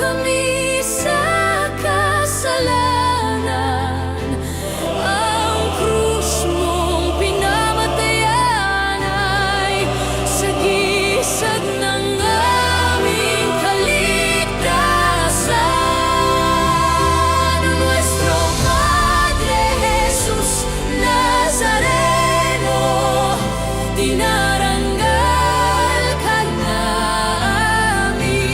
kami sa kasalanan. Ang krus mong pinamatayan ay sagisag ng aming kaligtasan. Nuestro Padre Jesus Nazareno, dinaranggal ka namin.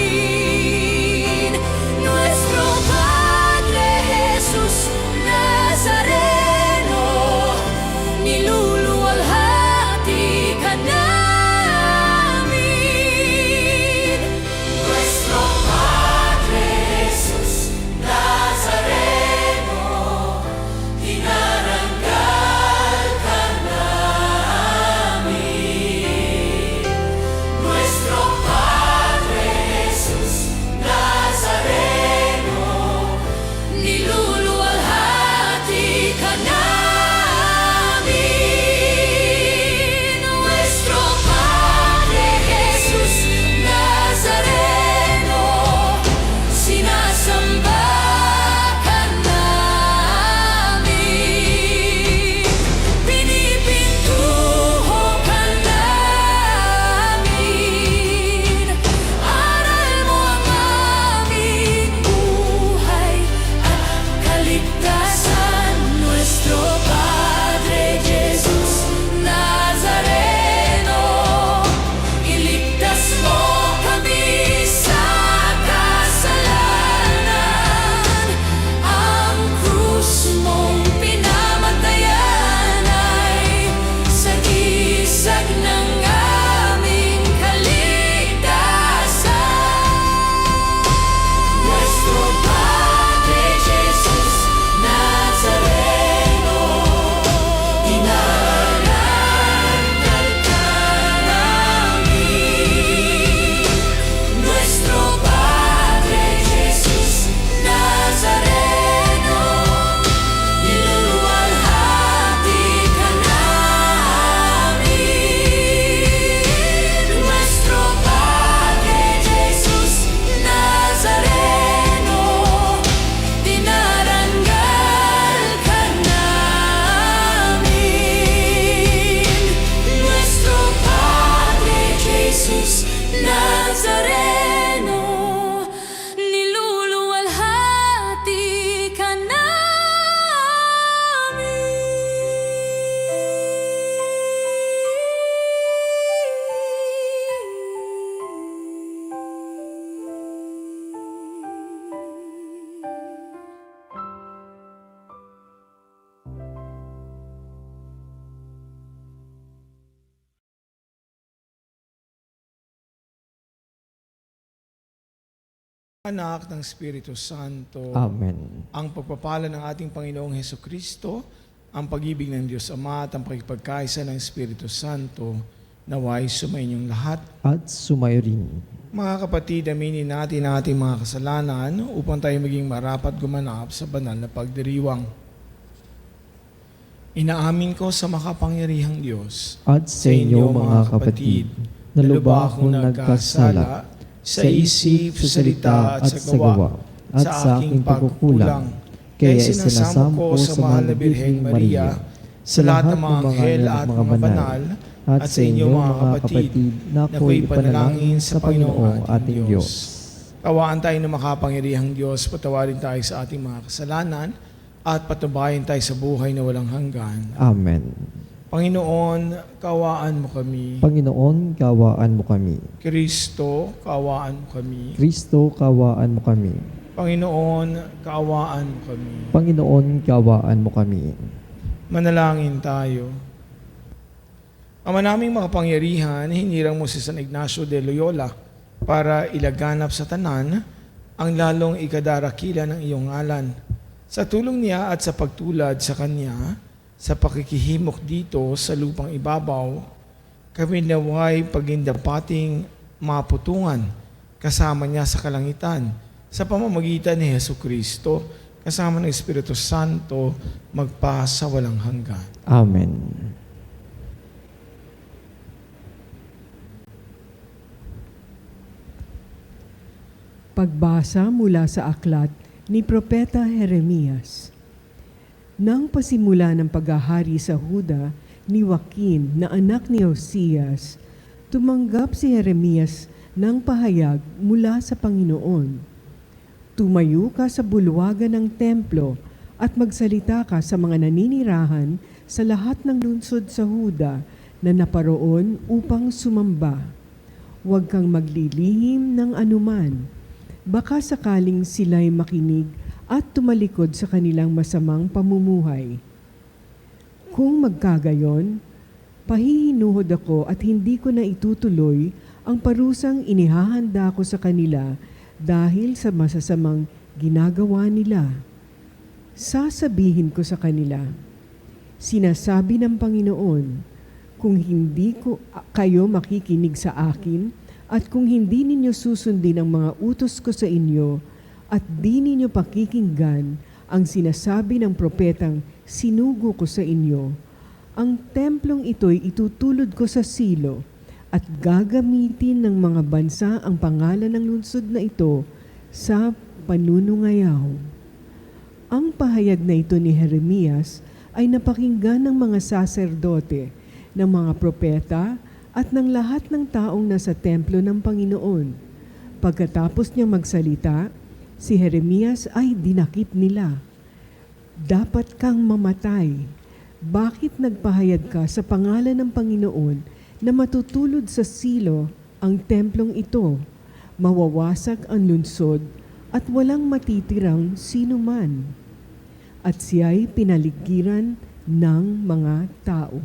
Nuestro Padre Jesus Nazareno, niluluwalhati ka namin. Nuestro Padre Jesus Nazareno, dinaranggal ka namin. Nuestro Padre Jesus Nazareno, niluluwalhati ka namin. Nuestro Padre Jesus Nazareno, sinasamba ka namin. Pinipintuho ka namin. Aral mo ang aming buhay at kaligtasan. Nuestro Padre Jesus Nazareno, iligtas mo kami sa kasalanan. Ang krus mong pinamatayan ay sagisag ng aming kaligtasan. Nuestro Padre Jesus Nazareno, dinaranggal ka namin. Nuestro Padre Jesus Nazareno, niluluwalhati ka namin. Nuestro Padre Jesus Nazareno, dinaranggal ka namin. Nuestro Padre Jesus Nazareno, niluluwalhati ka Anak ng Espiritu Santo, Amen. ang pagpapala ng ating Panginoong Hesukristo, ang pag-ibig ng Diyos Ama at ang pakipagkaisa ng Espiritu Santo, naway sumainyong lahat. At sumayo rin. Mga kapatid, aminin natin ang ating mga kasalanan upang tayo maging marapat gumanap sa banal na pagdiriwang. Inaamin ko sa makapangyarihang Diyos At sa inyo mga kapatid, na lubha akong nagkasala sa isip, sa salita at sa gawa, at sa aking pagkukulang. Kaya sinasamo ko sa mahal na Birheng Maria, sa lahat ng mga anghel at mga banal, at sa inyo mga kapatid, na ako'y panalangin sa Panginoong ating Diyos. Kawaan tayo ng makapangyarihang Diyos, patawarin tayo sa ating mga kasalanan, at patubayan tayo sa buhay na walang hanggan. Amen. Panginoon, kawaan mo kami. Panginoon, kawaan mo kami. Kristo, kawaan mo kami. Kristo, kawaan mo kami. Panginoon, kawaan mo kami. Panginoon, kawaan mo kami. Manalangin tayo. Ama naming makapangyarihan, hinirang mo si San Ignacio de Loyola para ilaganap sa tanan ang lalong ikadarakila ng iyong ngalan. Sa tulong niya at sa pagtulad sa kanya, sa pakikihimok dito sa lupang ibabaw, kami naway pagindapating maputungan kasama niya sa kalangitan sa pamamagitan ni Hesukristo kasama ng Espiritu Santo magpa sa walang hanggan. Amen. Pagbasa mula sa aklat ni Propeta Jeremias. Nang pasimula ng paghahari sa Huda ni Joaquin na anak ni Josias, tumanggap si Jeremias ng pahayag mula sa Panginoon. Tumayo ka sa bulwagan ng templo at magsalita ka sa mga naninirahan sa lahat ng lungsod sa Huda na naparoon upang sumamba. Huwag kang maglilihim ng anuman. Baka sakaling sila'y makinig at tumalikod sa kanilang masamang pamumuhay. Kung magkagayon, pahihinuhod ako at hindi ko na itutuloy ang parusang inihahanda ko sa kanila dahil sa masasamang ginagawa nila. Sasabihin ko sa kanila, sinasabi ng Panginoon, kung hindi kayo makikinig sa akin, at kung hindi ninyo susundin ang mga utos ko sa inyo, at di ninyo pakikinggan ang sinasabi ng propetang sinugo ko sa inyo, ang templong ito'y itutulod ko sa silo, at gagamitin ng mga bansa ang pangalan ng lungsod na ito sa panunungayaw. Ang pahayag na ito ni Jeremias ay napakinggan ng mga saserdote, ng mga propeta, at ng lahat ng taong nasa templo ng Panginoon. Pagkatapos niyang magsalita, si Jeremias ay dinakip nila. Dapat kang mamatay. Bakit nagpahayag ka sa pangalan ng Panginoon na matutulod sa silo ang templong ito? Mawawasak ang lungsod at walang matitirang sinuman. At siya'y pinaligiran ng mga tao.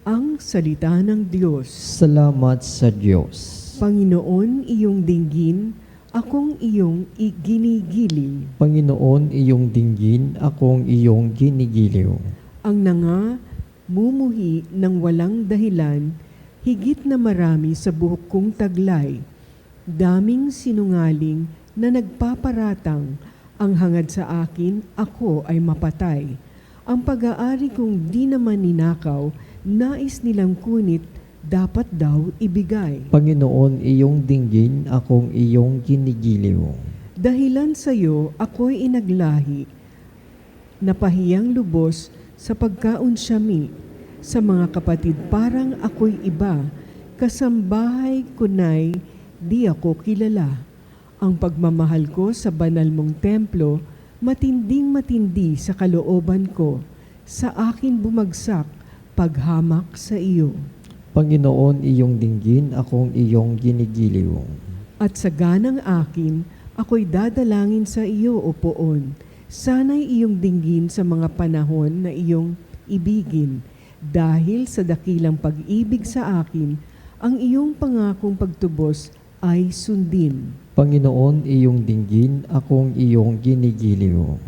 Ang salita ng Diyos. Salamat sa Diyos. Panginoon, iyong dinggin, akong iyong ginigiliw. Panginoon, iyong dinggin, akong iyong ginigiliw. Ang nanga mumuhi ng walang dahilan, higit na marami sa buhok kong taglay. Daming sinungaling na nagpaparatang, ang hangad sa akin, ako ay mapatay. Ang pag-aari kong di naman ninakaw, nais nilang kunit, dapat daw ibigay. Panginoon, iyong dinggin, akong iyong ginigiliw. Dahilan sa iyo, ako'y inaglahi, napahiyang lubos sa pagkaunsyami. Sa mga kapatid parang ako'y iba, kasambahay kunay, di ako kilala. Ang pagmamahal ko sa banal mong templo, matinding matindi sa kalooban ko, sa akin bumagsak, paghamak sa iyo. Panginoon, iyong dinggin, akong iyong ginigiliw. At sa ganang akin, ako'y dadalangin sa iyo, O Poon. Sana'y iyong dinggin sa mga panahon na iyong ibigin. Dahil sa dakilang pag-ibig sa akin, ang iyong pangakong pagtubos ay sundin. Panginoon, iyong dinggin, akong iyong ginigiliw.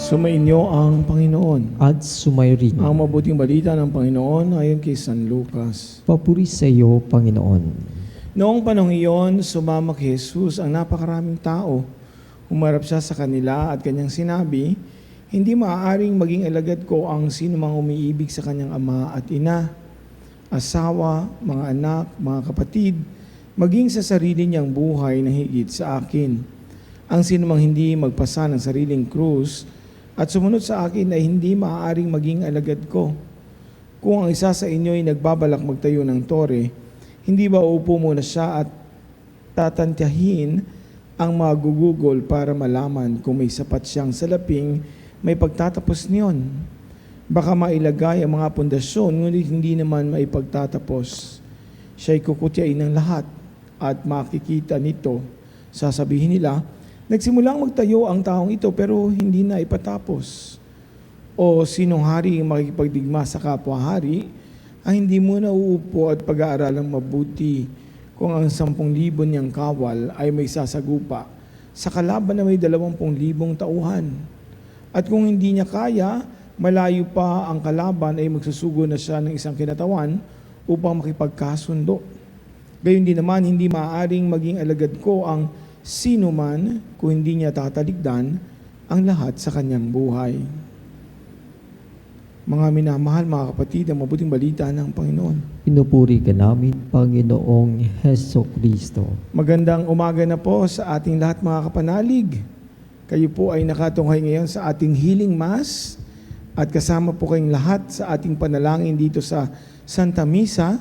Sumainyo ang Panginoon. At sumayrin. Ang mabuting balita ng Panginoon ayon kay San Lucas. Papuri sa iyo, Panginoon. Noong panahong iyon, sumama kay Jesus ang napakaraming tao. Humarap siya sa kanila at kanyang sinabi, hindi maaaring maging alagad ko ang sino mang umiibig sa kanyang ama at ina, asawa, mga anak, mga kapatid, maging sa sarili niyang buhay na higit sa akin. Ang sino mang hindi magpasa ng sariling krus at sumunod sa akin ay hindi maaaring maging alagad ko. Kung ang isa sa inyo ay nagbabalak magtayo ng tore, hindi ba uupo muna siya at tatantyahin ang magugugol para malaman kung may sapat siyang salaping may pagtatapos niyon? Baka mailagay ang mga pundasyon, ngunit hindi naman maipagtatapos. Siya'y kukutyain ng lahat. at makikita nito, sasabihin nila, nagsimulang magtayo ang taong ito pero hindi na ipatapos. O sinong hari ang makikipagdigma sa kapwa-hari ang hindi muna uupo at pag-aaralang mabuti kung ang 10,000 niyang kawal ay may sasagupa sa kalaban na may 20,000 tauhan. At kung hindi niya kaya, malayo pa ang kalaban ay magsusugo na siya ng isang kinatawan upang makipagkasundo. Gayon din naman, hindi maaaring maging alagad ko ang sino man kung hindi niya tatalikdan ang lahat sa kanyang buhay. Mga minamahal, mga kapatid, ang mabuting balita ng Panginoon. Pinupuri ka namin, Panginoong Heso Kristo. Magandang umaga na po sa ating lahat, mga kapanalig. Kayo po ay nakatunghay ngayon sa ating healing mass at kasama po kayong lahat sa ating panalangin dito sa Santa Misa.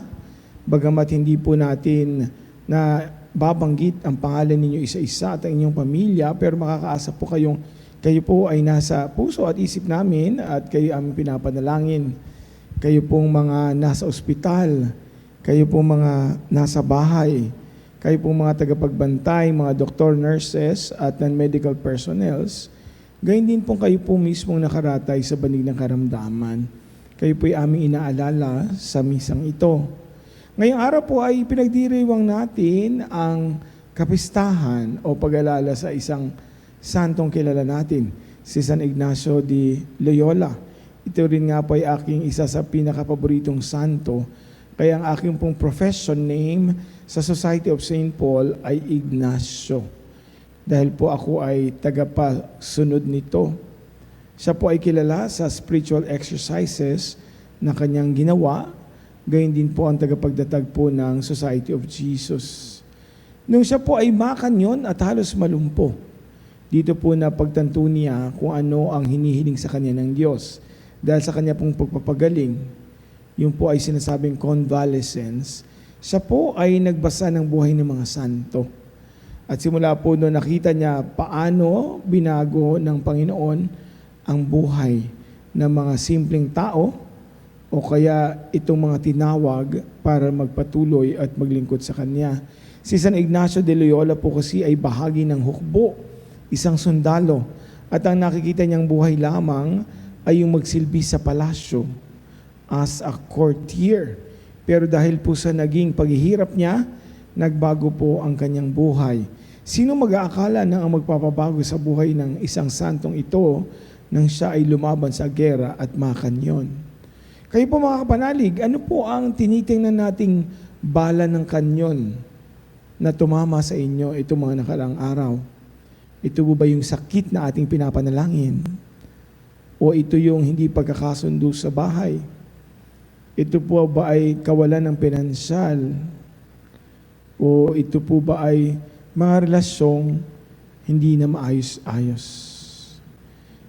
Bagamat hindi po natin na babanggit ang pangalan ninyo isa-isa at ang inyong pamilya, pero makakaasa po kayo po ay nasa puso at isip namin at kayo aming pinapanalangin. Kayo pong mga nasa ospital, kayo pong mga nasa bahay, kayo pong mga tagapagbantay, mga doktor, nurses at non-medical personnels, gayon din pong kayo po mismong nakaratay sa banig ng karamdaman. Kayo po ay aming inaalala sa misang ito. Ngayong araw po ay pinagdiriwang natin ang kapistahan o pag-alala sa isang santong kilala natin, si San Ignacio de Loyola. Ito rin nga po ay aking isa sa pinakapaboritong santo. Kaya ang aking pong profession name sa Society of St. Paul ay Ignacio. Dahil po ako ay tagapasunod nito. Siya po ay kilala sa spiritual exercises na kanyang ginawa. Gayon din po ang tagapagdatag po ng Society of Jesus. Nung siya po ay makanyon at halos malumpo, dito po na pagtanto niya kung ano ang hinihiling sa kanya ng Diyos. Dahil sa kanya pong pagpapagaling, yun po ay sinasabing convalescence, siya po ay nagbasa ng buhay ng mga santo. At simula po noon nakita niya paano binago ng Panginoon ang buhay ng mga simpleng tao o kaya itong mga tinawag para magpatuloy at maglingkod sa kanya. Si San Ignacio de Loyola po kasi ay bahagi ng hukbo, isang sundalo, at ang nakikita niyang buhay lamang ay yung magsilbi sa palasyo as a courtier. Pero dahil po sa naging paghihirap niya, nagbago po ang kanyang buhay. Sino mag-aakala na ang magpapabago sa buhay ng isang santong ito nang siya ay lumaban sa gera at makanyon? Kayo po mga kapanalig, ano po ang tinitingnan nating bala ng kanyon na tumama sa inyo itong mga nakaraang araw? Ito ba yung sakit na ating pinapanalangin? O ito yung hindi pagkakasundo sa bahay? Ito po ba ay kawalan ng pinansyal? O ito po ba ay mga relasyong hindi na maayos-ayos?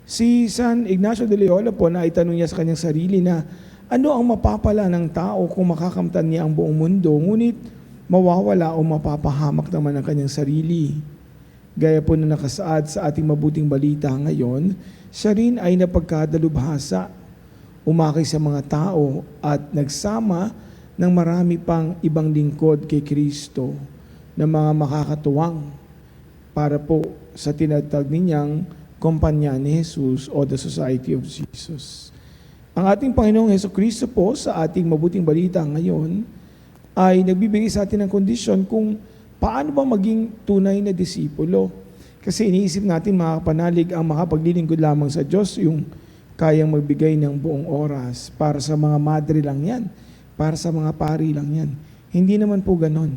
Si San Ignacio de Loyola po na itanong niya sa kanyang sarili na ano ang mapapala ng tao kung makakamtan niya ang buong mundo, ngunit mawawala o mapapahamak naman ang kanyang sarili. Gaya po na nakasaad sa ating mabuting balita ngayon, siya rin ay napagkadalubhasa, umakay sa mga tao at nagsama ng marami pang ibang lingkod kay Kristo na mga makakatuwang para po sa tinatag ninyang kumpanya ni Jesus o the Society of Jesus. Ang ating Panginoong Heso Kristo po sa ating mabuting balita ngayon ay nagbibigay sa atin ng kondisyon kung paano ba maging tunay na disipulo. Kasi iniisip natin mga kapanalig, ang makapaglilingkod lamang sa Diyos yung kayang magbigay ng buong oras. Para sa mga madre lang yan. Para sa mga pari lang yan. Hindi naman po ganon.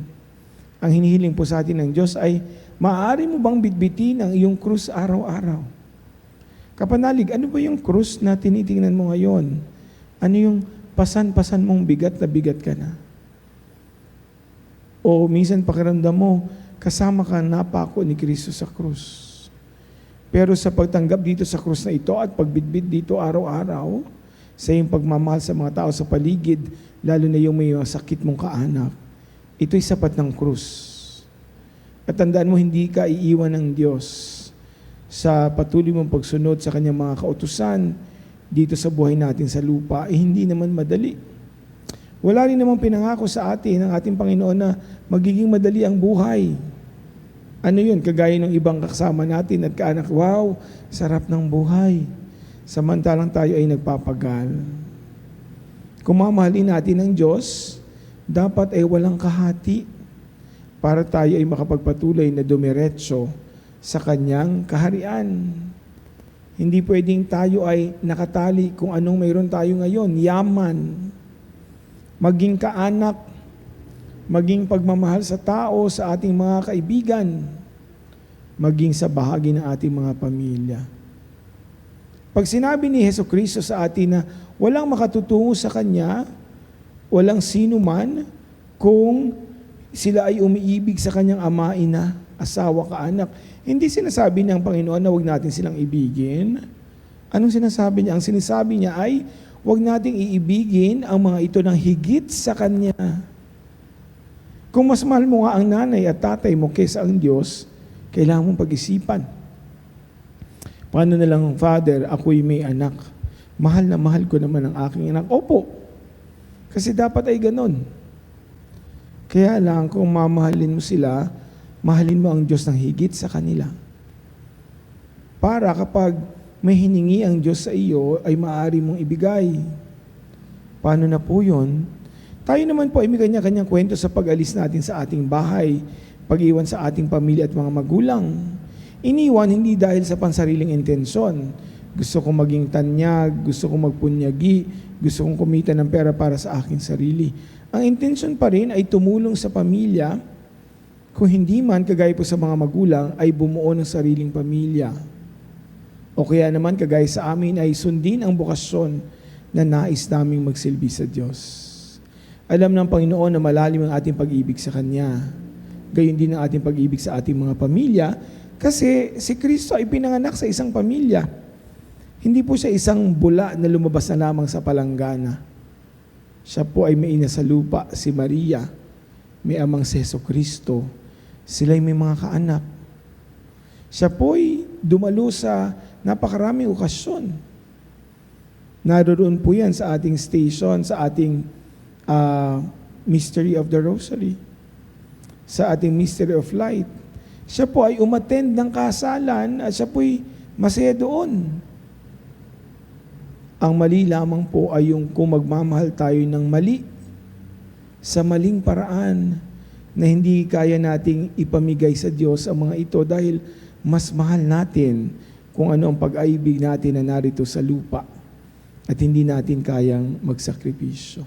Ang hinihiling po sa atin ng Diyos ay, maaari mo bang bitbitin ang iyong krus araw-araw? Kapanalig, ano ba yung krus na tinitingnan mo ngayon? Ano yung pasan-pasan mong bigat na bigat ka na? O minsan pakiramdam mo, kasama ka napako ni Kristo sa krus. Pero sa pagtanggap dito sa krus na ito at pagbitbit dito araw-araw, sa iyong pagmamahal sa mga tao sa paligid, lalo na yung may sakit mong kaanak, ito'y sapat ng krus. At tandaan mo, hindi ka iiwan ng Diyos sa patuloy mong pagsunod sa kanyang mga kautusan dito sa buhay natin sa lupa, hindi naman madali. Wala rin namang pinangako sa atin ng ating Panginoon na magiging madali ang buhay. Ano yun? Kagaya ng ibang kasama natin at kaanak, wow, sarap ng buhay. Samantalang tayo ay nagpapagal. Kung mamahalin natin ng Diyos, dapat ay walang kahati para tayo ay makapagpatuloy na dumiretso sa Kanyang kaharian. Hindi pwedeng tayo ay nakatali kung anong mayroon tayo ngayon, yaman, maging kaanak, maging pagmamahal sa tao, sa ating mga kaibigan, maging sa bahagi ng ating mga pamilya. Pag sinabi ni Hesukristo sa atin na walang makatutungo sa Kanya, walang sino man kung sila ay umiibig sa Kanyang ama, ina, asawa, kaanak, hindi sinasabi ng Panginoon na huwag natin silang ibigin. Anong sinasabi niya? Ang sinasabi niya ay huwag nating iibigin ang mga ito ng higit sa Kanya. Kung mas mahal mo nga ang nanay at tatay mo kaysa ang Diyos, kailangan mong pag-isipan. Paano na lang, Father, ako'y may anak. Mahal na mahal ko naman ang aking anak. Opo, kasi dapat ay ganon. Kaya lang, kung mamahalin mo sila, mahalin mo ang Diyos ng higit sa kanila. Para kapag may hiningi ang Diyos sa iyo, ay maaari mong ibigay. Paano na po yun? Tayo naman po ay may kanya-kanyang kwento sa pag-alis natin sa ating bahay, pag-iwan sa ating pamilya at mga magulang. Iniwan hindi dahil sa pansariling intensyon. Gusto kong maging tanyag, gusto kong magpunyagi, gusto kong kumita ng pera para sa aking sarili. Ang intensyon pa rin ay tumulong sa pamilya, kung hindi man, kagaya po sa mga magulang, ay bumuo ng sariling pamilya. O kaya naman, kagaya sa amin, ay sundin ang bukasyon na nais naming magsilbi sa Diyos. Alam ng Panginoon na malalim ang ating pag-ibig sa Kanya. Gayon din ang ating pag-ibig sa ating mga pamilya, kasi si Kristo ay pinanganak sa isang pamilya. Hindi po siya isang bula na lumabas na lamang sa palanggana. Siya po ay may ina sa lupa, si Maria, may amang si Jesucristo. Sila'y may mga kaanak. Siya po ay dumalo sa napakaraming okasyon. Naroon po yan sa ating station, sa ating Mystery of the Rosary, sa ating Mystery of Light. Siya po ay umattend ng kasalan at siya po ay masaya doon. Ang mali lamang po ay yung kung magmamahal tayo ng mali sa maling paraan na hindi kaya nating ipamigay sa Diyos ang mga ito dahil mas mahal natin kung ano ang pag-aibig natin na narito sa lupa at hindi natin kayang magsakripisyo.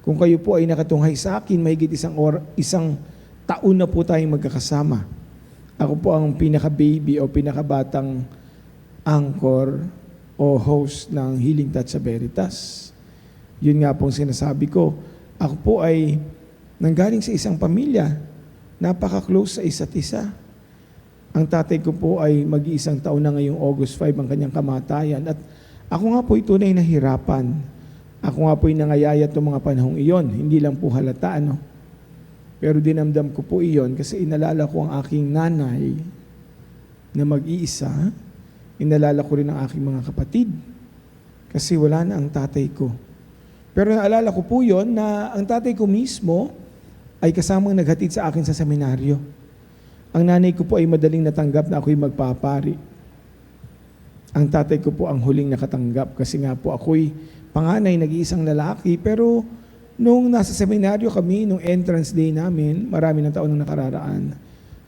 Kung kayo po ay nakatunghay sa akin, mahigit isang taon na po tayong magkakasama. Ako po ang pinaka-baby o pinaka-batang anchor o host ng Healing Touch sa Veritas. Yun nga pong sinasabi ko. Ako po ay nanggaling sa isang pamilya, napaka-close sa isa't isa. Ang tatay ko po ay mag-iisang taon na ngayong August 5 ang kanyang kamatayan. At ako nga po ay tunay na hirapan. Ako nga po ay nangayayat ng mga panahong iyon. Hindi lang po halata, ano? Pero dinamdam ko po iyon kasi inalala ko ang aking nanay na mag-iisa. Inalala ko rin ang aking mga kapatid kasi wala na ang tatay ko. Pero naalala ko po yon na ang tatay ko mismo ay kasamang naghatid sa akin sa seminaryo. Ang nanay ko po ay madaling natanggap na ako'y magpapari. Ang tatay ko po ang huling nakatanggap kasi nga po ako'y panganay, nag-iisang lalaki. Pero nung nasa seminaryo kami, nung entrance day namin, marami ng taon nang nakararaan,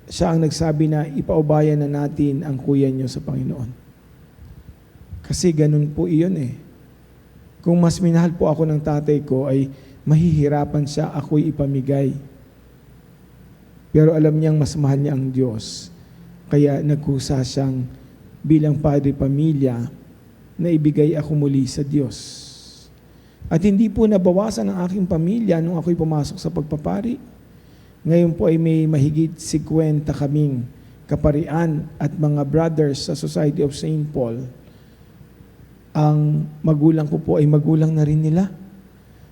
siya ang nagsabi na ipaubayan na natin ang kuya niyo sa Panginoon. Kasi ganun po iyon eh. Kung mas minahal po ako ng tatay ko, ay mahihirapan siya ako'y ipamigay. Pero alam niyang mas mahal niya ang Diyos. Kaya nagkusa siyang bilang padre pamilya na ibigay ako muli sa Diyos. At hindi po nabawasan ang aking pamilya nung ako'y pumasok sa pagpapari. Ngayon po ay may mahigit 50 kaming kaparian at mga brothers sa Society of St. Paul. Ang magulang ko po ay magulang na rin nila.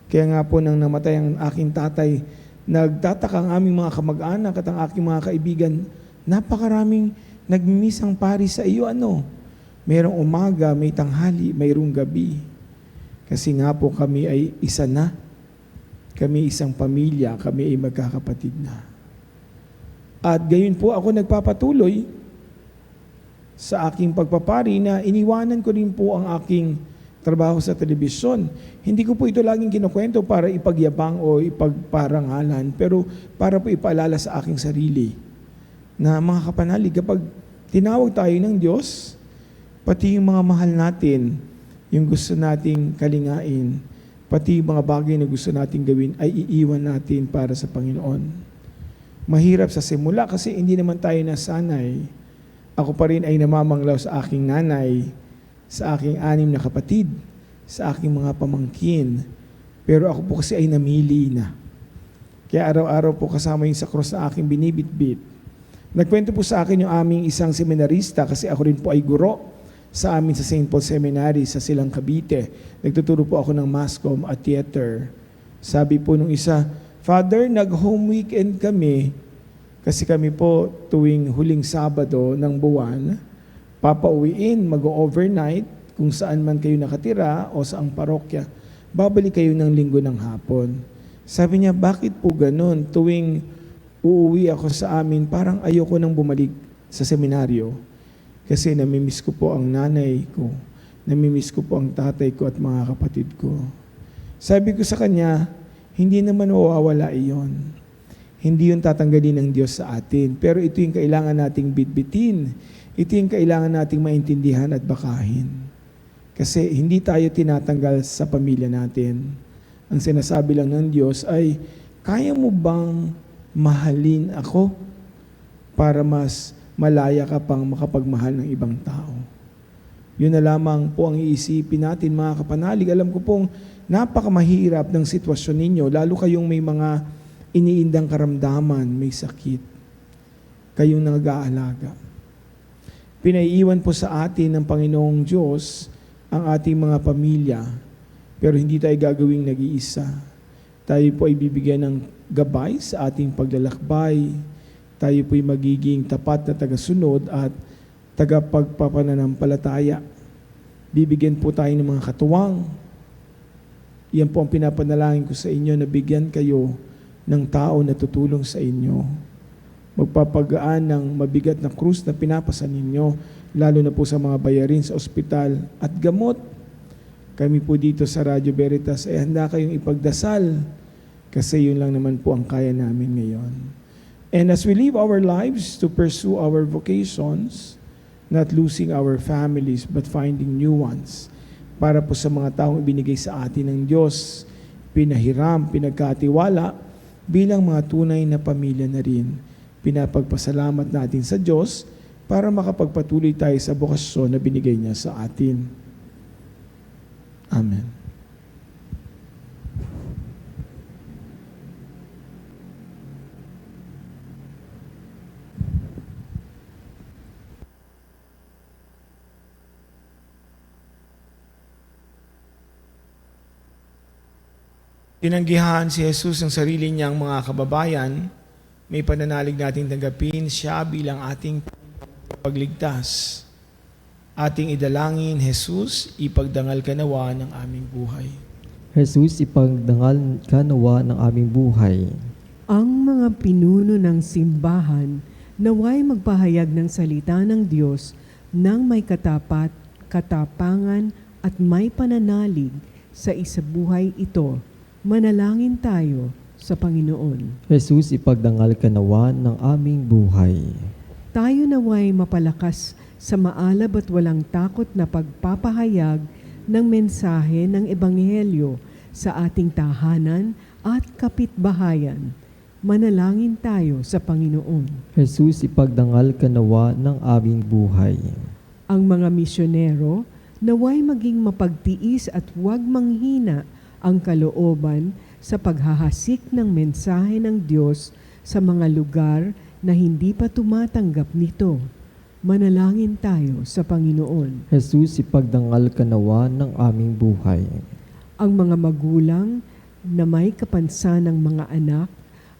Kaya nga po nang namatay ang aking tatay, nagtataka ang aming mga kamag-anak at ang aking mga kaibigan, napakaraming nagmisang pari sa iyo, ano? Mayroong umaga, may tanghali, mayroong gabi. Kasi nga po kami ay isa na. Kami isang pamilya, kami ay magkakapatid na. At gayon po ako nagpapatuloy sa aking pagpapari na iniwanan ko rin po ang aking trabaho sa telebisyon. Hindi ko po ito laging kinukwento para ipagyabang o ipagparangalan, pero para po ipaalala sa aking sarili na mga kapanalig, kapag tinawag tayo ng Diyos, pati yung mga mahal natin, yung gusto nating kalingain, pati yung mga bagay na gusto nating gawin, ay iiwan natin para sa Panginoon. Mahirap sa simula kasi hindi naman tayo nasanay. Ako pa rin ay namamanglaw sa aking nanay, sa aking 6 na kapatid, sa aking mga pamangkin. Pero ako po kasi ay namili na. Kaya araw-araw po kasama yung sa cross na aking binibitbit. Nagkwento po sa akin yung aming isang seminarista kasi ako rin po ay guro sa amin sa St. Paul Seminary sa Silang Cavite. Nagtuturo po ako ng mass comm at theater. Sabi po nung isa, Father, nag-home weekend kami kasi kami po tuwing huling Sabado ng buwan, papauwiin, mag-overnight kung saan man kayo nakatira o saang parokya, babalik kayo ng linggo ng hapon. Sabi niya, bakit po ganun? Tuwing uuwi ako sa amin, parang ayoko nang bumalik sa seminaryo kasi namimiss ko po ang nanay ko, namimiss ko po ang tatay ko at mga kapatid ko. Sabi ko sa kanya, hindi naman mawawala iyon. Hindi yun tatanggalin ng Diyos sa atin. Pero ito yung kailangan nating bitbitin. Ito yung kailangan nating maintindihan at bakahin. Kasi hindi tayo tinatanggal sa pamilya natin. Ang sinasabi lang ng Diyos ay, kaya mo bang mahalin ako para mas malaya ka pang makapagmahal ng ibang tao? Yun na lamang po ang iisipin natin, mga kapanalig. Alam ko pong napakamahirap ng sitwasyon ninyo, lalo kayong may mga iniindang karamdaman, may sakit. Kayong nag-aalaga. Pinaiiwan po sa atin ng Panginoong Diyos ang ating mga pamilya, pero hindi tayo gagawing nag-iisa. Tayo po ay bibigyan ng gabay sa ating paglalakbay. Tayo po ay magiging tapat na tagasunod at tagapagpapananampalataya. Bibigyan po tayo ng mga katuwang. Yan po ang pinapanalangin ko sa inyo na bigyan kayo ng tao na tutulong sa inyo. Magpapagaan ng mabigat na krus na pinapasa ninyo, lalo na po sa mga bayarin sa ospital at gamot. Kami po dito sa Radyo Veritas ay handa kayong ipagdasal kasi yun lang naman po ang kaya namin ngayon. And as we live our lives to pursue our vocations, not losing our families but finding new ones, para po sa mga taong ibinigay sa atin ng Diyos, pinahiram, pinagkatiwala, bilang mga tunay na pamilya na rin. Pinapagpasalamat natin sa Diyos para makapagpatuloy tayo sa bokasyon na binigay niya sa atin. Amen. Tinanggihan si Jesus ng sarili niyang mga kababayan, may pananalig nating tanggapin siya bilang ating pagligtas. Ating idalangin, Jesus, ipagdangal ka nawa ng aming buhay. Jesus, ipagdangal ka nawa ng aming buhay. Ang mga pinuno ng simbahan naway magpahayag ng salita ng Diyos nang may katapat, katapangan at may pananalig sa isabuhay ito. Manalangin tayo sa Panginoon. Jesus, ipagdangal ka nawa ng aming buhay. Tayo naway mapalakas sa maalab at walang takot na pagpapahayag ng mensahe ng Ebanghelyo sa ating tahanan at kapitbahayan. Manalangin tayo sa Panginoon. Jesus, ipagdangal ka nawa ng aming buhay. Ang mga misyonero naway maging mapagtiis at huwag manghina ang kalooban sa paghahasik ng mensahe ng Diyos sa mga lugar na hindi pa tumatanggap nito. Manalangin tayo sa Panginoon. Jesus, ipagdangal ka nawa ng aming buhay. Ang mga magulang na may kapansanang mga anak,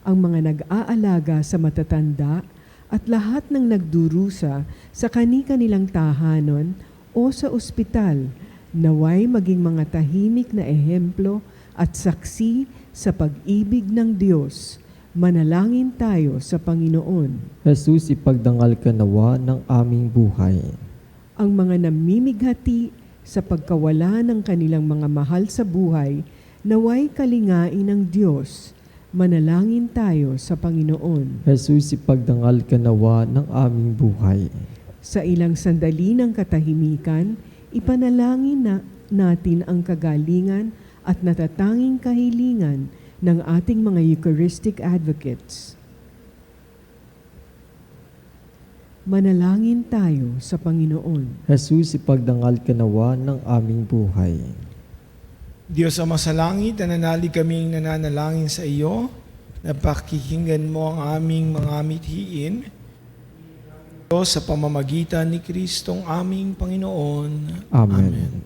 ang mga nag-aalaga sa matatanda, at lahat ng nagdurusa sa kani-kanilang tahanan o sa ospital, naway maging mga tahimik na ehemplo at saksi sa pag-ibig ng Diyos. Manalangin tayo sa Panginoon. Jesus, ipagdangal ka nawa ng aming buhay. Ang mga namimighati sa pagkawala ng kanilang mga mahal sa buhay, naway kalingain ng Diyos. Manalangin tayo sa Panginoon. Jesus, ipagdangal ka nawa ng aming buhay. Sa ilang sandali ng katahimikan, ipanalangin natin ang kagalingan at natatanging kahilingan ng ating mga Eucharistic advocates. Manalangin tayo sa Panginoon. Jesus, ipagdangal ka nawa ng aming buhay. Diyos Ama sa langit, nananalig kaming nananalangin sa iyo na pakikinggan mo ang aming mga mithiin. Diyos, sa pamamagitan ni Kristong aming Panginoon. Amen.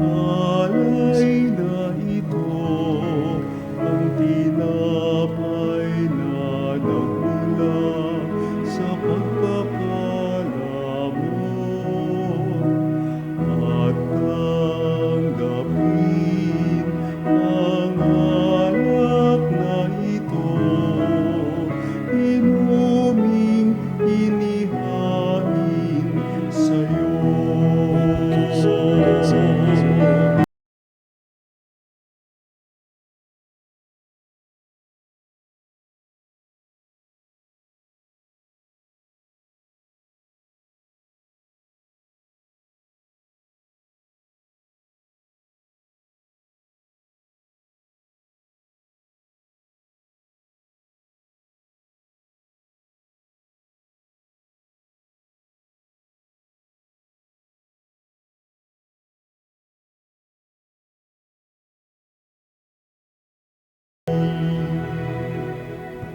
Alay na ito, ang tinapay na nagmula sa pagkakalamo. At tanggapin ang alak na ito, inuming inihain sa'yo.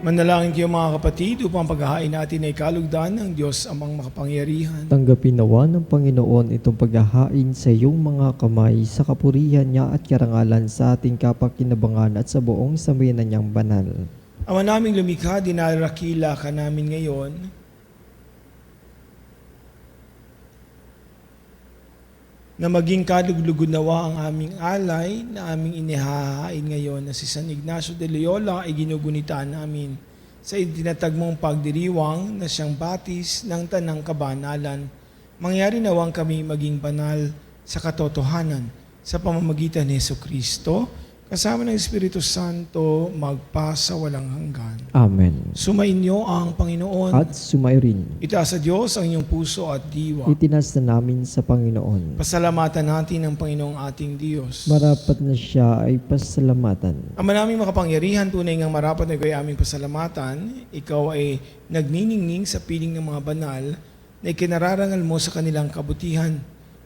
Manalangin kayo mga kapatid upang paghahain natin ay kalugdan ng Diyos amang makapangyarihan. Tanggapin nawa ng Panginoon itong paghahain sa iyong mga kamay sa kapurihan niya at karangalan sa ating kapakinabangan at sa buong sambayanan niyang banal. Ama naming lumikha, dinarakila ka namin ngayon. Na maging kaluglugod nawa ang aming alay na aming inihahain ngayon na si San Ignacio de Loyola ay ginugunitaan namin sa itinatag mong pagdiriwang na siyang batis ng tanang kabanalan. Mangyari nawang kami maging banal sa katotohanan sa pamamagitan ni Jesucristo, kasama ng Espiritu Santo, magpasa walang hanggan. Amen. Sumainyo ang Panginoon. At sumayo rin. Itaas sa Diyos ang inyong puso at diwa. Itinas na namin sa Panginoon. Pasalamatan natin ang Panginoong ating Diyos. Marapat na siya ay pasalamatan. Ama naming makapangyarihan, tunay ngang marapat na ikaw ay aming pasalamatan. Ikaw ay nagniningning sa piling ng mga banal na ikinararangal mo sa kanilang kabutihan.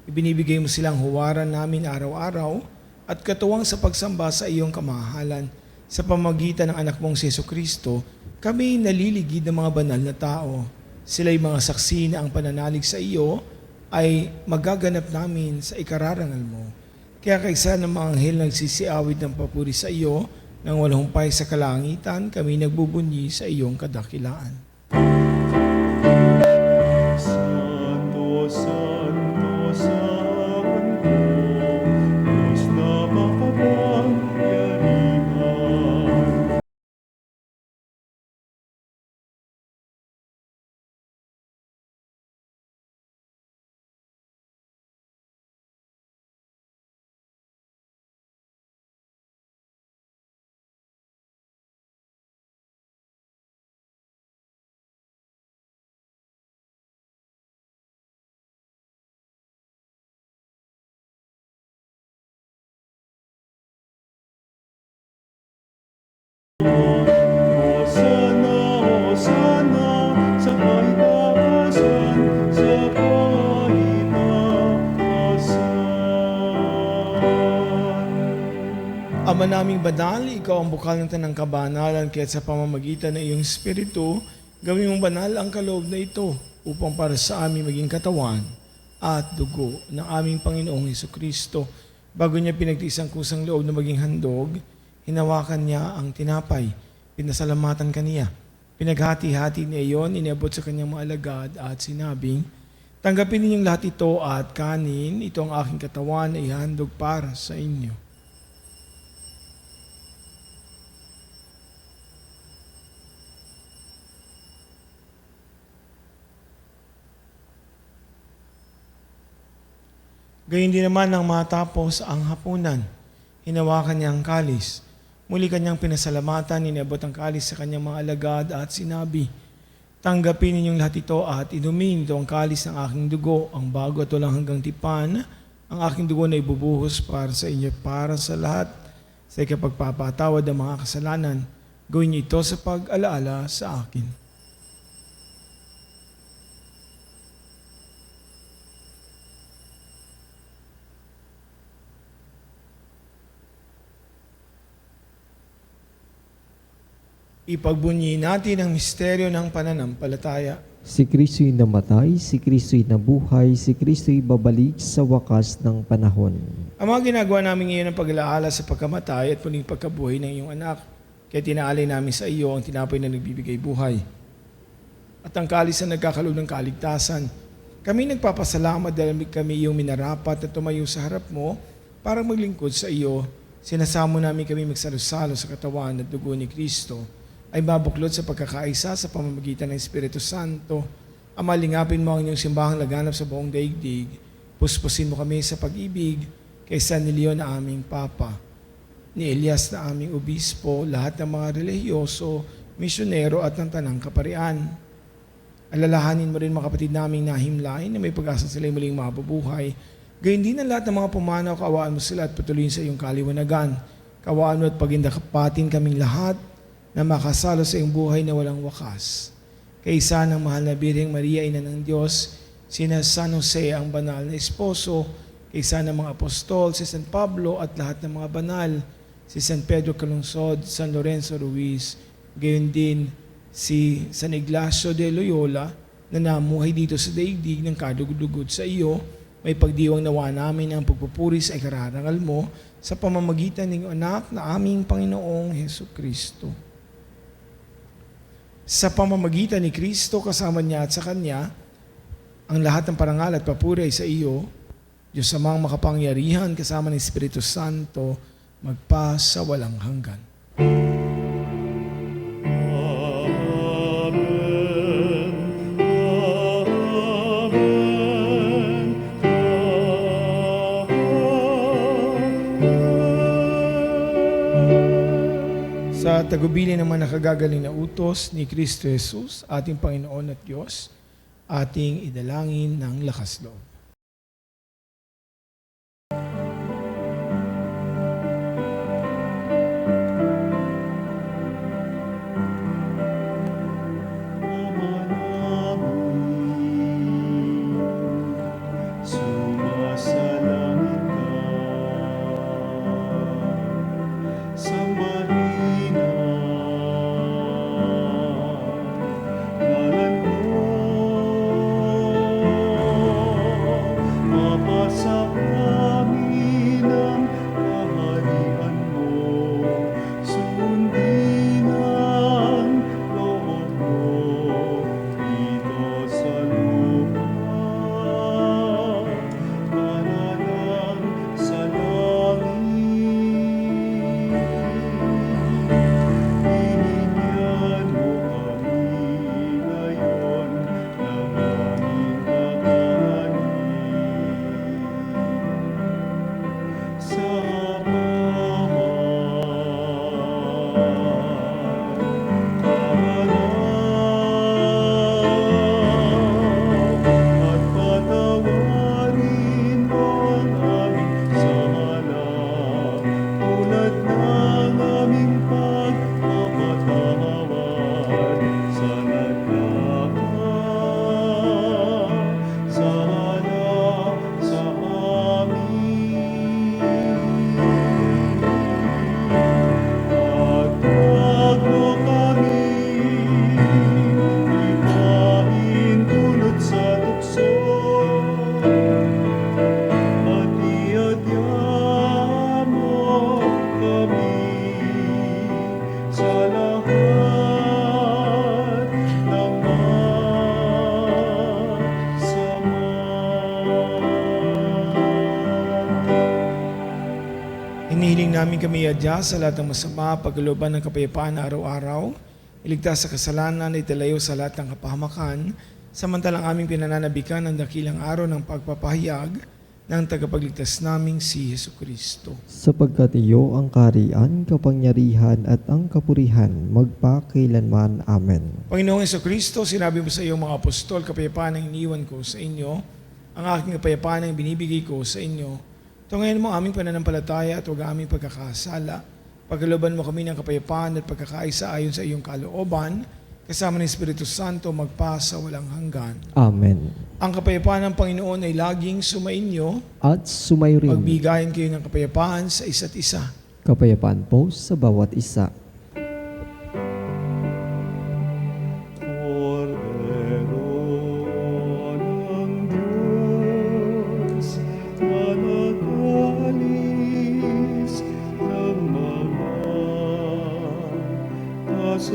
Ibinibigay mo silang huwaran namin araw-araw at katuwang sa pagsamba sa iyong kamahalan. Sa pamagitan ng anak mong si Jesucristo, kami naliligid ng mga banal na tao. Sila'y mga saksi na ang pananalig sa iyo ay magaganap namin sa ikararangal mo. Kaya kaysa ng mga anghel nagsisiawit ng papuri sa iyo, nang walumpay sa kalangitan, kami nagbubunyi sa iyong kadakilaan. Santo, Santo, Santo, Diyos na makapangyarihan. Hosana, Hosana, sa kaitaasan, sa kaitaasan. Ama naming banal, ikaw ang bukal ng tanang kabanalan, kaya't sa pamamagitan ng iyong Espiritu, gawin mong banal ang kaloob na ito upang para sa amin maging katawan at dugo ng aming Panginoong Hesukristo. Bago niya pinagtiis ang kusang loob na maging handog, hinawakan niya ang tinapay, pinasalamatan kaniya. Pinaghati-hati niya iyon, iniabot sa kanyang mga alagad at sinabing, tanggapin ninyong lahat ito at kanin, ito ang aking katawan na ihandog para sa inyo. Gayun din naman nang matapos ang hapunan, hinawakan niya ang kalis. Muli kanyang pinasalamatan, iniabot ang kalis sa kanyang mga alagad at sinabi, tanggapin ninyong lahat ito at inumin, ito ang kalis ng aking dugo, ang bago at walang hanggang tipan, ang aking dugo na ibubuhos para sa inyo, para sa lahat, sa ikapagpapatawad ng mga kasalanan. Gawin niyo ito sa pag-alaala sa akin. Ipagbunyi natin ang misteryo ng pananampalataya. Si Kristo'y namatay, si Kristo'y nabuhay, si Kristo'y babalik sa wakas ng panahon. Ang mga ginagawa namin ngayon ng pag-alaala sa pagkamatay at muling pagkabuhay ng iyong anak, kaya tinaalay namin sa iyo ang tinapay na nagbibigay buhay at ang kalis na nagkakaloob ng kaligtasan. Kami nagpapasalamat dahil kami iyong minarapat at tumayo sa harap mo para maglingkod sa iyo. Sinasamo namin kami magsalo-salo sa katawan at dugo ni Kristo ay mabuklod sa pagkakaisa sa pamamagitan ng Espiritu Santo. Amalingapin mo ang inyong simbahang laganap sa buong daigdig. Puspusin mo kami sa pag-ibig kay San Leon na aming Papa, ni Elias na aming Obispo, lahat ng mga relihiyoso, misyonero at ng Tanang Kaparian. Alalahanin mo rin mga kapatid naming nahimlay na may pag-asa sila'y muling mabubuhay. Gayun din ang lahat ng mga pumanaw, kawaan mo sila at patuloyin sa iyong kaliwanagan. Kawaan mo at pagindapatin kaming lahat na makasalo sa iyong buhay na walang wakas. Kaysa ng mahal na Birheng Maria, Ina ng Diyos, sina San Jose ang banal na esposo, kaysa ng mga apostol, si San Pablo at lahat ng mga banal, si San Pedro Calungsod, San Lorenzo Ruiz, gayon din si San Ignacio de Loyola na namuhay dito sa daigdig ng kadugod-dugod sa iyo. May pagdiwang nawa namin ang pagpupuri sa ikararangal mo sa pamamagitan ng anak na aming Panginoong Hesukristo. Sa pamamagitan ni Kristo, kasama niya at sa Kanya, ang lahat ng parangal at papuri ay sa iyo, Diyos amang makapangyarihan kasama ng Espiritu Santo, magpa sa walang hanggan. Sa tagubilin ng mga nakagagaling na utos ni Kristo Jesus, ating Panginoon at Diyos, ating idalangin ng lakas loob. Sumasalangit ka sa marina, ngalan mo mapasa amin ang kaharian mo, sundin ang loob mo dito sa lupa. Manalang sa langit, binigyan mo kami ngayon ng aming kakanin. Sa at patawarin mo ang aming sala, tulad ng aming pagpapatawad sa nagkakasala sa amin. At kami adya sa lahat ng masama, pagkalooban ng kapayapaan na araw-araw, iligtas sa kasalanan, italayo sa lahat ng kapahamakan, samantalang aming pinananabikan ang dakilang araw ng pagpapahayag ng tagapagligtas naming si Hesu Kristo. Sapagkat iyo ang kaharian, kapangyarihan at ang kapurihan magpakailanman. Amen. Panginoong Hesu Kristo, sinabi mo sa iyong mga apostol, kapayapaan ang iniwan ko sa inyo, ang aking kapayapaan ang binibigay ko sa inyo. Tungayin mo aming pananampalataya at huwag aming pagkakasala. Pagkalooban mo kami ng kapayapaan at pagkakaisa ayon sa iyong kalooban, kasama ng Espiritu Santo magpasa walang hanggan. Amen. Ang kapayapaan ng Panginoon ay laging sumainyo. At sumayo rin Magbigayin kayo ng kapayapaan sa isa't isa. kapayapaan po sa bawat isa. Cordero ng Diyos, na nagalis ng mga kasalanan ng sanlibutan, maawa ka sa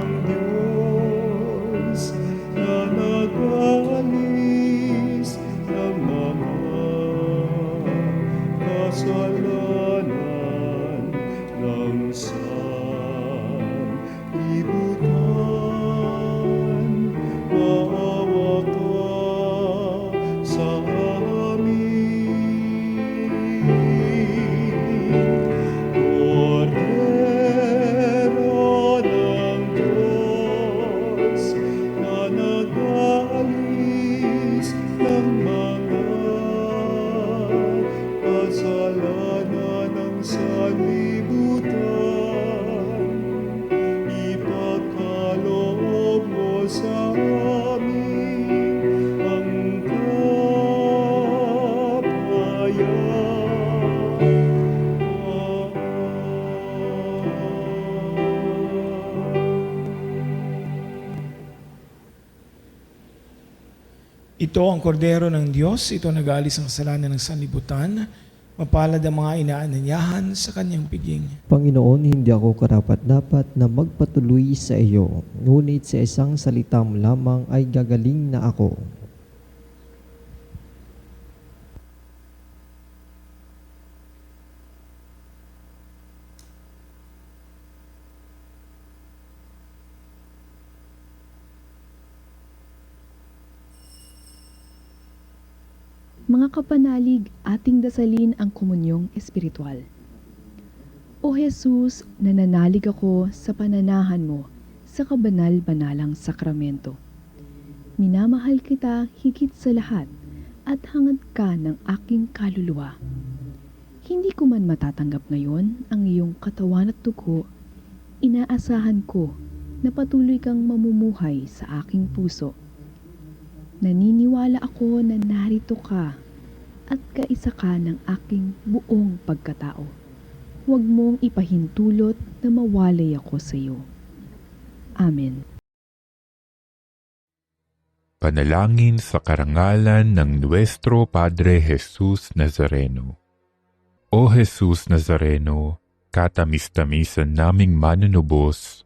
amin. Cordero ng Diyos, na nagalis ng mga kasalanan ng sanlibutan, maawa ka sa amin. Cordero ng Diyos, na nagalis ng mga kasalanan ng sanlibutan, ipagkaloob mo sa amin ang Ito ang kordero ng Diyos, ito nagalis ang kasalanan ng sanlibutan. Mapalad ang mga inaanyayahan sa kanyang piging. Panginoon, hindi ako karapat-dapat na magpatuloy sa iyo, ngunit sa isang salita mo lamang ay gagaling na ako. Mga kapanalig, ating dasalin ang komunyong espiritual. O Jesus, nananalig ako sa pananahan mo sa kabanal-banalang sakramento. Minamahal kita higit sa lahat at hangad ka ng aking kaluluwa. Hindi ko man matatanggap ngayon ang iyong katawan at dugo, inaasahan ko na patuloy kang mamumuhay sa aking puso. Naniniwala ako na narito ka at kaisa ka ng aking buong pagkatao. Huwag mong ipahintulot na mawalay ako sa iyo. Amen. Panalangin sa karangalan ng Nuestro Padre Jesus Nazareno. O Jesus Nazareno, katamis-tamisan naming manunubos,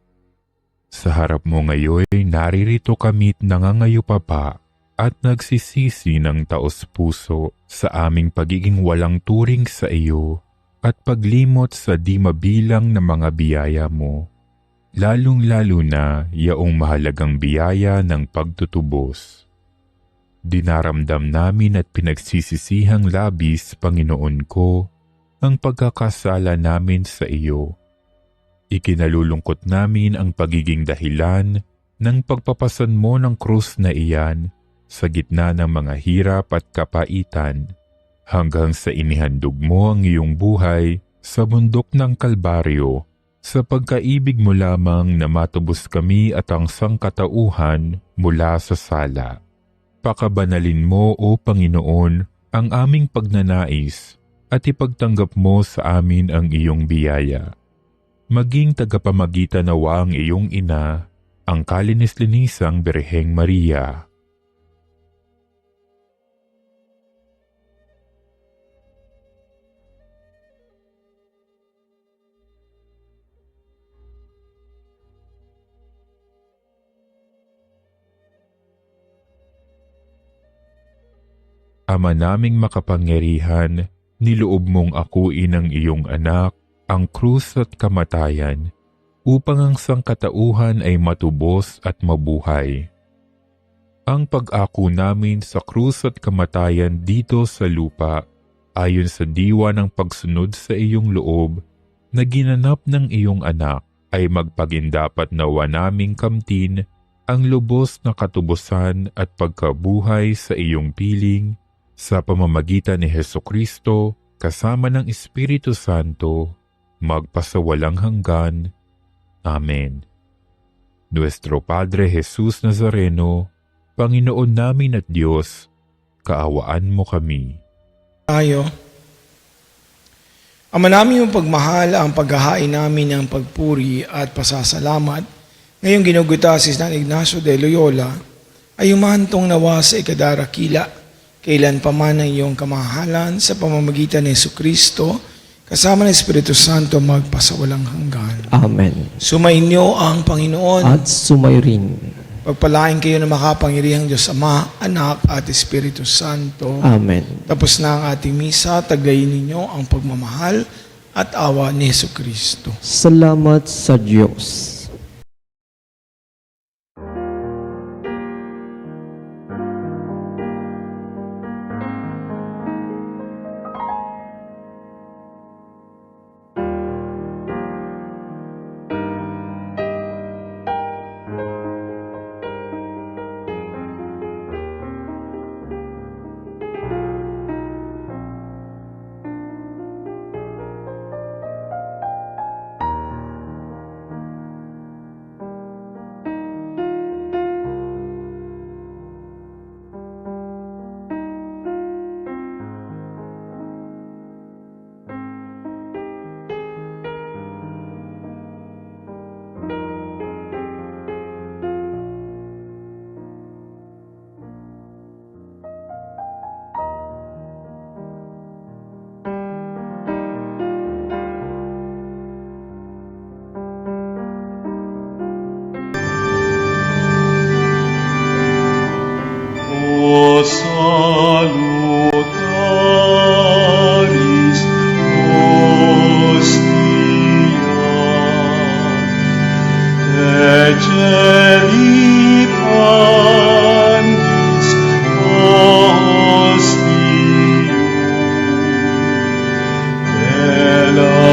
sa harap mo ngayon naririto kami't nangangayupapa at nagsisisi ng taos-puso sa aming pagiging walang turing sa iyo at paglimot sa di mabilang na mga biyaya mo, lalong-lalo na yaong mahalagang biyaya ng pagtutubos. Dinaramdam namin at pinagsisisihang labis, Panginoon ko, ang pagkakasala namin sa iyo. Ikinalulungkot namin ang pagiging dahilan ng pagpapasan mo ng krus na iyan sa gitna ng mga hirap at kapaitan, hanggang sa inihandog mo ang iyong buhay sa bundok ng Kalbaryo, sa pagkaibig mo lamang na matubos kami at ang sangkatauhan mula sa sala. Pakabanalin mo, O Panginoon, ang aming pagnanais at ipagtanggap mo sa amin ang iyong biyaya. Maging tagapamagitan nawa ang iyong ina, ang kalinis-linisang Birheng Maria. Ama naming makapangyarihan, niloob mong akuin ang iyong anak, ang krus at kamatayan, upang ang sangkatauhan ay matubos at mabuhay. Ang pag-ako namin sa krus at kamatayan dito sa lupa, ayon sa diwa ng pagsunod sa iyong loob, na ginanap ng iyong anak, ay magpagindapat nawa naming kamtin ang lubos na katubusan at pagkabuhay sa iyong piling, sa pamamagitan ni Hesukristo, kasama ng Espiritu Santo, magpasawalang hanggan. Amen. Nuestro Padre Jesus Nazareno, Panginoon namin at Diyos, kaawaan mo kami. Tayo. Ama namin yung pagmahal, ang paghahain namin ng pagpuri at pasasalamat, ngayong ginuguta si San Ignacio de Loyola, ay umahantong nawa sa ikadarakila, kailan pa man ang iyong kamahalan sa pamamagitan ni Jesucristo, kasama ng Espiritu Santo magpasawalang hanggan. Amen. Sumainyo ang Panginoon. At sumayo rin. Pagpalain kayo ng makapangyarihang Diyos Ama, Anak at Espiritu Santo. Amen. Tapos na ang ating misa, tagayin ninyo ang pagmamahal at awa ni Jesucristo. Salamat sa Diyos. O salutaris hostia, Eceli pandis hostium, Elabremur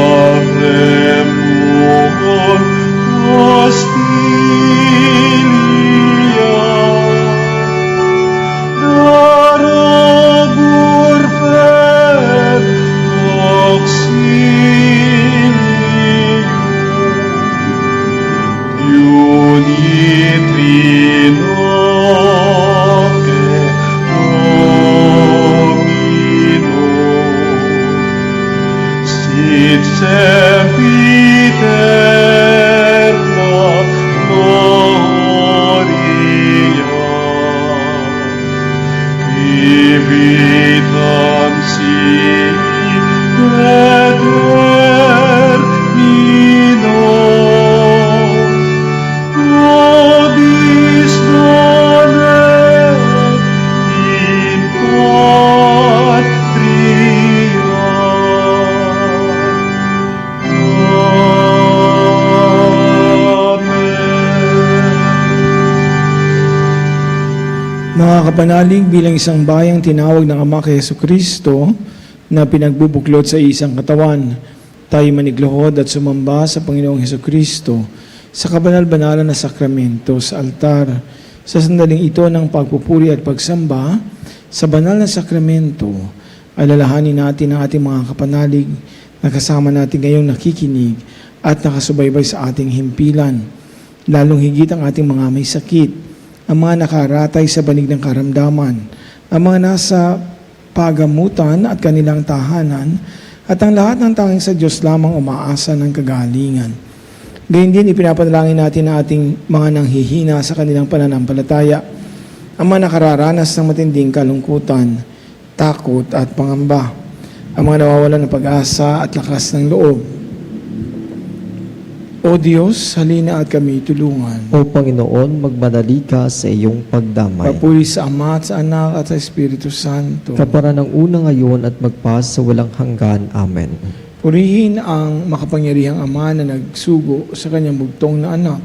hostilia, Darabur per auxilium, Unitri noce Domino, sit sempiterna gloria, vitam sic termino, nobis donet in patria. Amen. Mga kapanalig, bilang isang bayang tinawag ng Ama kay Jesucristo na pinagbubuklod sa isang katawan, tayo manigluhod at sumamba sa Panginoong Jesucristo sa kabanal-banalan na sakramento sa altar. Sa sandaling ito ng pagpupuri at pagsamba sa banal na sakramento, alalahanin natin ang ating mga kapanalig na kasama natin ngayong nakikinig at nakasubaybay sa ating himpilan, lalong higit ang ating mga may sakit, ang mga nakaratay sa banig ng karamdaman, ang mga nasa pagamutan at kanilang tahanan, at ang lahat ng tanging sa Diyos lamang umaasa ng kagalingan. Gayun din, ipinapanalangin natin ang ating mga nanghihina sa kanilang pananampalataya, ang mga nakararanas ng matinding kalungkutan, takot at pangamba, ang mga nawawalan ng pag-asa at lakas ng loob. O Diyos, halina at kami tulungan. O Panginoon, magmadali ka sa iyong pagdamay. Papuri sa Ama at sa Anak at sa Espiritu Santo. Kapara ng una ngayon at magpas sa walang hanggan. Amen. Purihin ang makapangyarihang Ama na nagsugo sa kanyang bugtong na anak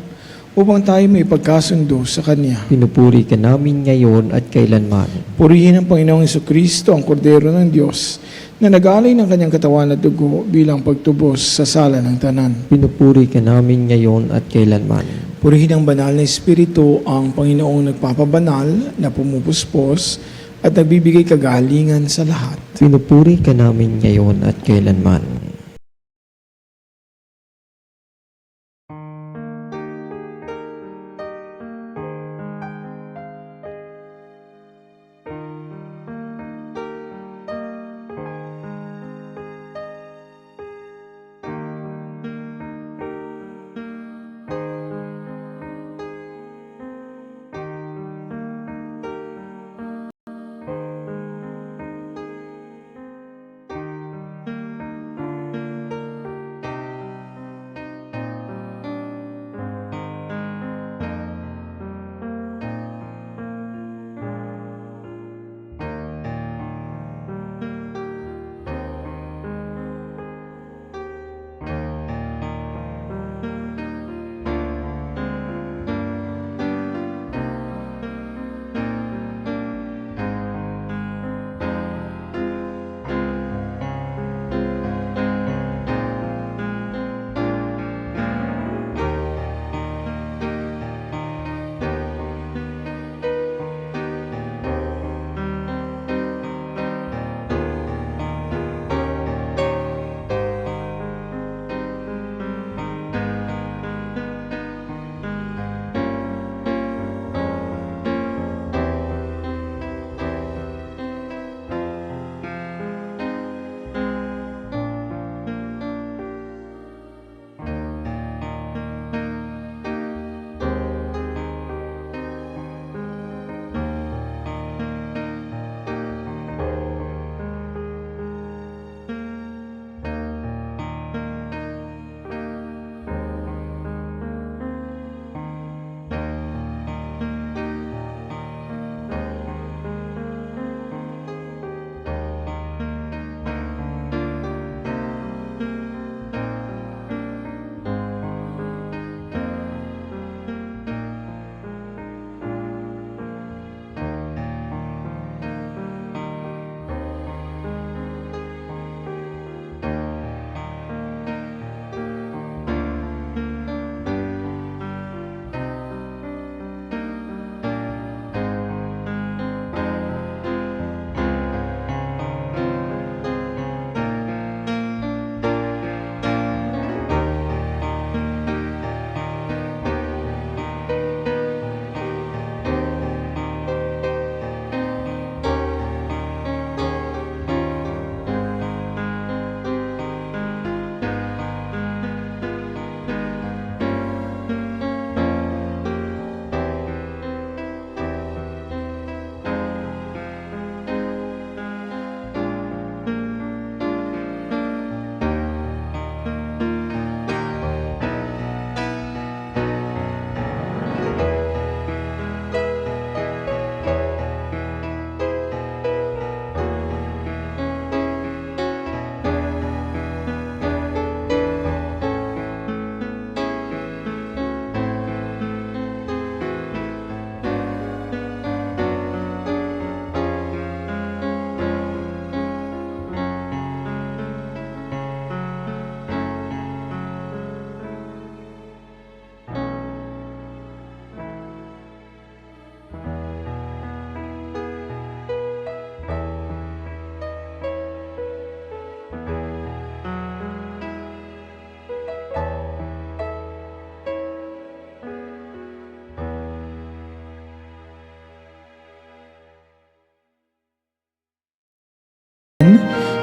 upang tayo may pagkasundo sa Kanya. Pinupuri ka namin ngayon at kailanman. Purihin ang Panginoong Jesucristo, ang Kordero ng Diyos, na nag-alay ng kanyang katawan at dugo bilang pagtubos sa sala ng tanan. Pinupuri ka namin ngayon at kailanman. Purihin ang banal na Espiritu, ang Panginoong nagpapabanal, na pumupuspos at nagbibigay kagalingan sa lahat. Pinupuri ka namin ngayon at kailanman.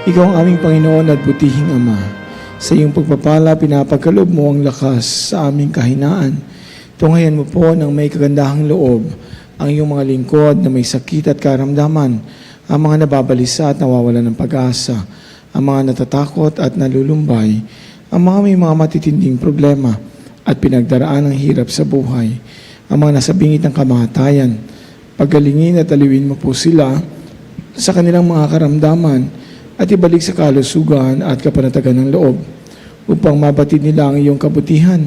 Ikaw ang aming Panginoon at butihing Ama. Sa iyong pagpapala, pinapagkaloob mo ang lakas sa aming kahinaan. Tunghayan mo po ng may kagandahang loob ang iyong mga lingkod na may sakit at karamdaman, ang mga nababalisa at nawawalan ng pag-asa, ang mga natatakot at nalulumbay, ang mga may mga matitinding problema, at pinagdaraan ng hirap sa buhay, ang mga nasa bingit ng kamatayan. Pagalingin at aliwin mo po sila sa kanilang mga karamdaman at ibalik sa kalusugan at kapanatagan ng loob upang mabatid nila ang iyong kabutihan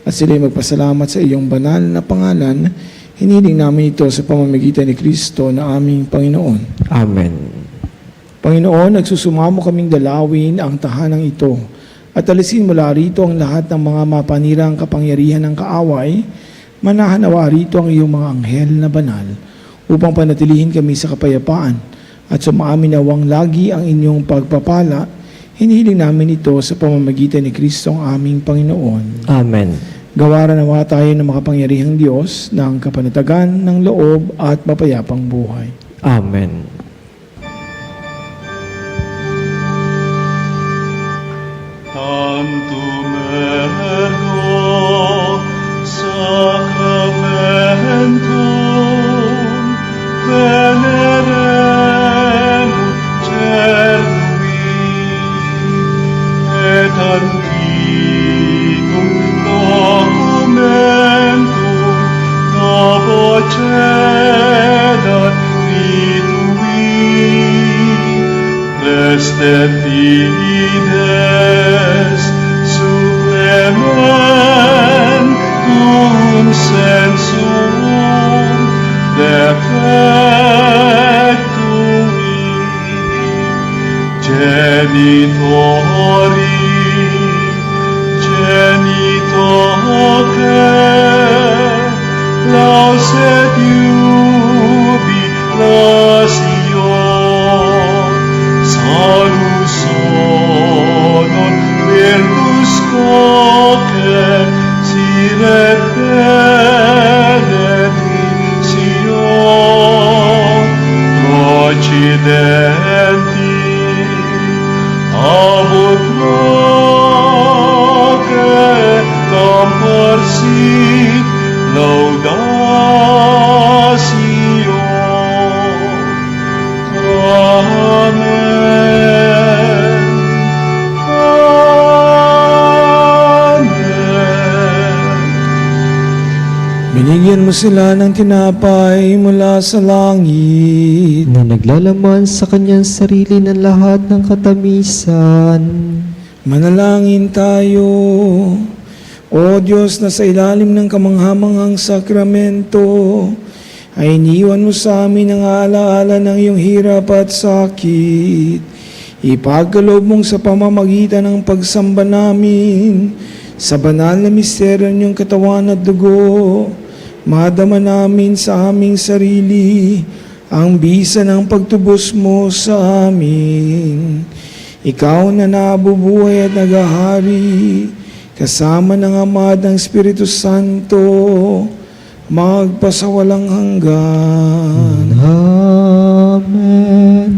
at sila'y magpasalamat sa iyong banal na pangalan. Hiniling namin ito sa pamamagitan ni Kristo na aming Panginoon. Amen. Panginoon, nagsusumamo kaming dalawin ang tahanang ito at alisin mula rito ang lahat ng mga mapanirang kapangyarihan ng kaaway. Manahanawa rito ang iyong mga anghel na banal upang panatilihin kami sa kapayapaan at sumaamin nawang lagi ang inyong pagpapala. Hinihiling namin ito sa pamamagitan ni Kristo ang aming Panginoon. Amen. Gawaran nawa tayo ng makapangyarihang Diyos ng kapanatagan ng loob at mapayapang buhay. Amen. Tantum sacramentum veneremur cernui et antiquum documentum novo cedat ritui restet fides supplementum sensum defectui genitori genitoque lauset jubilatio salus honor virtus coque siret benedictio procidenti abut proque comparsit laudatio. Amen. Binigyan mo sila ng tinapay mula sa langit. Na naglalaman sa kanyang sarili ng lahat ng katamisan. Manalangin tayo. O Diyos na sa ilalim ng kamanghamanghang sakramento, ay iniwan mo sa amin ang alaala ng iyong hirap at sakit. Ipagkaloob mong sa pamamagitan ng pagsamba namin sa banal na misteryo ng iyong katawan at dugo, madama namin sa aming sarili ang bisa ng pagtubos mo sa amin. Ikaw na nabubuhay at nagahari, kasama ng Ama at ng Espiritu Santo, magpasawalang hanggan. Amen.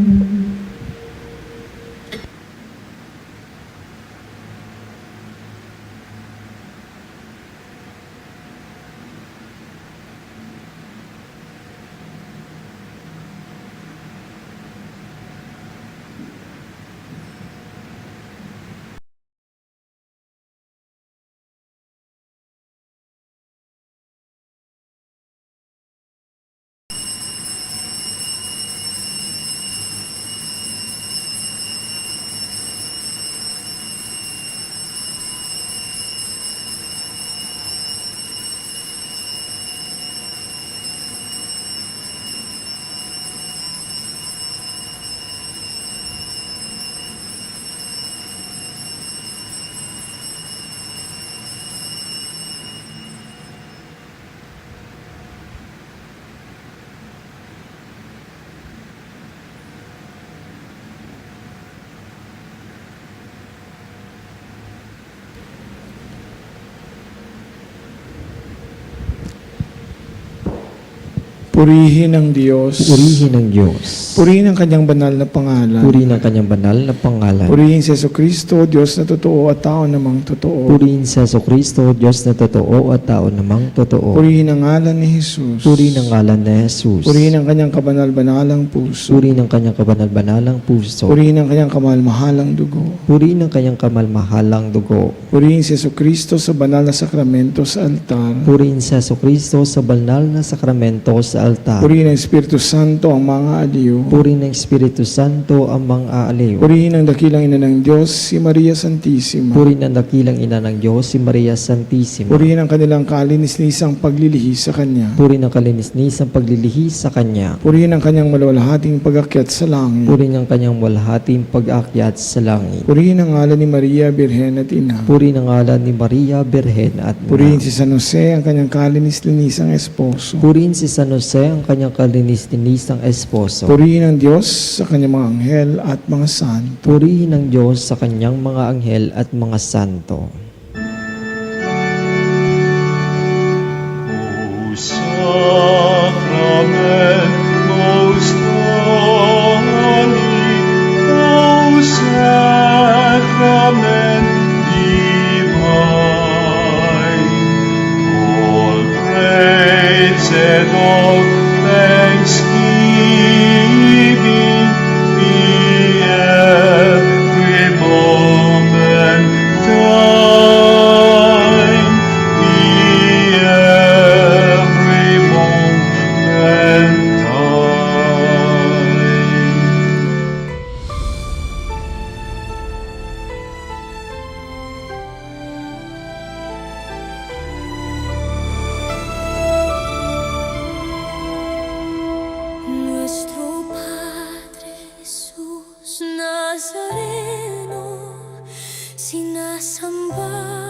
Purihin ang Diyos. Purihin ng Diyos. Purihin ang kanyang banal na pangalan. Purihin ang kanyang banal na pangalan. Purihin si Jesucristo, Diyos na totoo at tao namang totoo. Purihin si Jesucristo, Diyos na totoo at tao namang totoo. Purihin ang ngalan ni Jesus. Purihin ang ngalan ni Jesus. Purihin ang kanyang kabanal-banalang puso. Purihin ang kanyang kabanal-banalang puso. Purihin ang kanyang kamalmahalang dugo. Purihin ang kanyang kamalmahalang dugo. Purihin si Jesucristo sa banal na sakramento sa altar. Purihin si Jesucristo sa banal na sakramento sa altar. Purihin ang Espiritu Santo ang mga aliw. Purihin ng Espiritu Santo ang mga aaliw. Purihin ang dakilang ina ng Diyos, si Maria Santissima. Purihin ang dakilang ina ng Diyos, si Maria Santissima. Purihin ang kanilang kalinis-lisang paglilihi sa Kanya. Purihin ang kalinis-nisang paglilihi sa Kanya. Purihin ang kanyang malawalhating pag-akyat sa langit. Purihin ang kanyang walhating pag-akyat sa langit. Purihin ang ngalan ni Maria, Birhen at Ina. Purihin ang ngalan ni Maria, Birhen at Ina. Purihin si San Jose, ang kanyang kalinis-linisang esposo. Purihin si San Jose, ang kanyang kalinis-linisang esposo. Purihin ang Diyos sa kanyang mga anghel at mga santo. Purihin ang Diyos sa kanyang mga anghel at mga santo. O sacrament most holy, O sacrament divine, all praise and all thanksgiving be every moment thine, be every moment thine. Nuestro Padre Jesús Nazareno, sinasamba